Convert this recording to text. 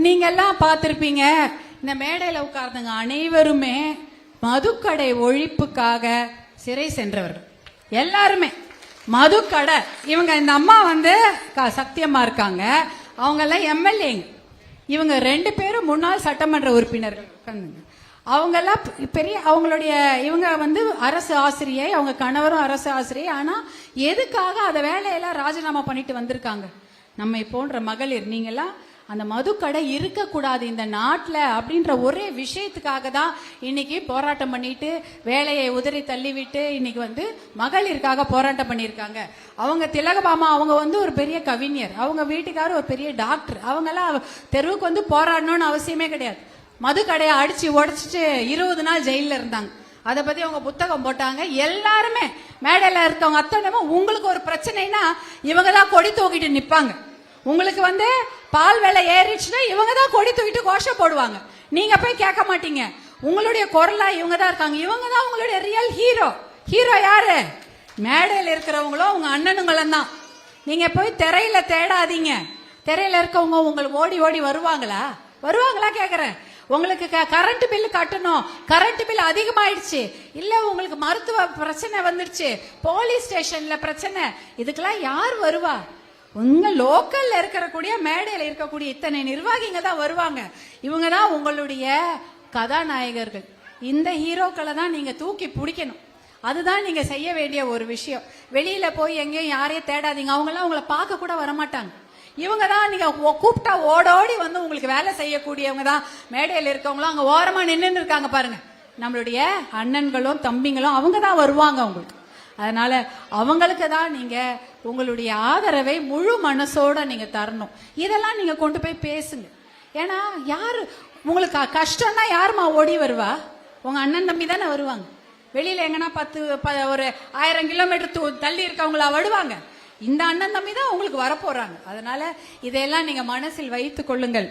நீங்க எல்லாம் பார்த்திருப்பீங்க, இந்த மேடையில உட்கார்ந்தவங்க அனைவருமே மதுக்கடை ஒழிப்புக்காக சிறை சென்றவர்கள் எல்லாருமே. மதுக்கடை இவங்க இந்த அம்மா வந்து சத்தியமா இருக்காங்க, அவங்க எல்லாம் எம்எல்ஏங்க. இவங்க 2 பேரும் முன்னாள் சட்டமன்ற உறுப்பினர்கள். அவங்க எல்லாம் பெரிய அவங்களுடைய இவங்க வந்து அரசு ஆசிரியை, அவங்க கணவரும் அரசு ஆசிரியை. ஆனா எதுக்காக அந்த வேலையெல்லாம் ராஜினாமா பண்ணிட்டு வந்திருக்காங்க? நம்மை போன்ற மகளிர் நீங்கெல்லாம் அந்த மதுக்கடை இருக்கக்கூடாது இந்த நாட்டில் அப்படின்ற ஒரே விஷயத்துக்காக தான் இன்னைக்கு போராட்டம் பண்ணிட்டு வேலையை உதறி தள்ளிவிட்டு இன்னைக்கு வந்து மகளிருக்காக போராட்டம் பண்ணியிருக்காங்க. அவங்க திலகபாமா அவங்க வந்து ஒரு பெரிய கவிஞர், அவங்க வீட்டுக்காரர் ஒரு பெரிய டாக்டர். அவங்கெல்லாம் தெருவுக்கு வந்து போராடணும்னு அவசியமே கிடையாது. மதுக்கடையை அடிச்சு உடைச்சிட்டு 20 நாள் ஜெயிலில் இருந்தாங்க. அதை பத்தி அவங்க புத்தகம் போட்டாங்க. எல்லாருமே மேடையில் இருக்கவங்க அத்தனையும் உங்களுக்கு ஒரு பிரச்சனைனா இவங்க தான் கொடி தூக்கிட்டு நிற்பாங்க. உங்களுக்கு வந்து பால் விலை ஏறிச்சுன்னா இவங்க தான் கொடி தூக்கிட்டு கோஷம் போடுவாங்க. நீங்க போய் கேட்க மாட்டீங்க. உங்களுடைய குரலா இவங்க தான் இருக்காங்க. இவங்க தான் உங்களுடைய ரியல் ஹீரோ. ஹீரோ யாரு? மேடையில் இருக்கிறவங்களும் உங்க அண்ணனுங்களும் தான். நீங்க போய் திரையில தேடாதீங்க. திரையில இருக்கவங்க உங்களுக்கு ஓடி ஓடி வருவாங்களா? கேக்குறேன். உங்களுக்கு கரண்ட் பில் கட்டணும், கரண்ட் பில் அதிகமாயிடுச்சு, இல்ல உங்களுக்கு மருத்துவ பிரச்சனை வந்துருச்சு, போலீஸ் ஸ்டேஷன்ல பிரச்சனை, இதுக்கெல்லாம் யார் வருவா? உங்க லோக்கல்ல இருக்கக்கூடிய மேடையில இருக்கக்கூடிய இத்தனை நிர்வாகிங்க தான் வருவாங்க. இவங்க தான் உங்களுடைய கதாநாயகர்கள். இந்த ஹீரோக்களை தான் நீங்க தூக்கி பிடிக்கணும். அதுதான் நீங்க செய்ய வேண்டிய ஒரு விஷயம். வெளியில போய் எங்கேயும் யாரையும் தேடாதீங்க. அவங்க எல்லாம் உங்களை பார்க்க கூட வரமாட்டாங்க. இவங்க தான் நீங்க கூப்பிட்டா ஓடோடி வந்து உங்களுக்கு வேலை செய்யக்கூடியவங்க தான். மேடையில் இருக்கவங்களும் அங்க ஓரமா நின்று இருக்காங்க பாருங்க, நம்மளுடைய அண்ணன்களும் தம்பிங்களும் அவங்க தான் வருவாங்க உங்களுக்கு. அதனால அவங்களுக்கு தான் நீங்க உங்களுடைய ஆதரவை முழு மனசோட நீங்க தரணும். இதெல்லாம் நீங்க கொண்டு போய் பேசுங்க. ஏன்னா யாரு உங்களுக்கு கஷ்டம்னா யாருமா ஓடி வருவா? உங்க அண்ணன் தம்பி தானே வருவாங்க. வெளியில எங்கன்னா ஒரு 1000 கிலோமீட்டர் தள்ளி இருக்கவங்களா வருவாங்க? இந்த அண்ணன் தம்பி தான் உங்களுக்கு வரப்போறாங்க. அதனால இதையெல்லாம் நீங்க மனசில் வைத்துக் கொள்ளுங்கள்.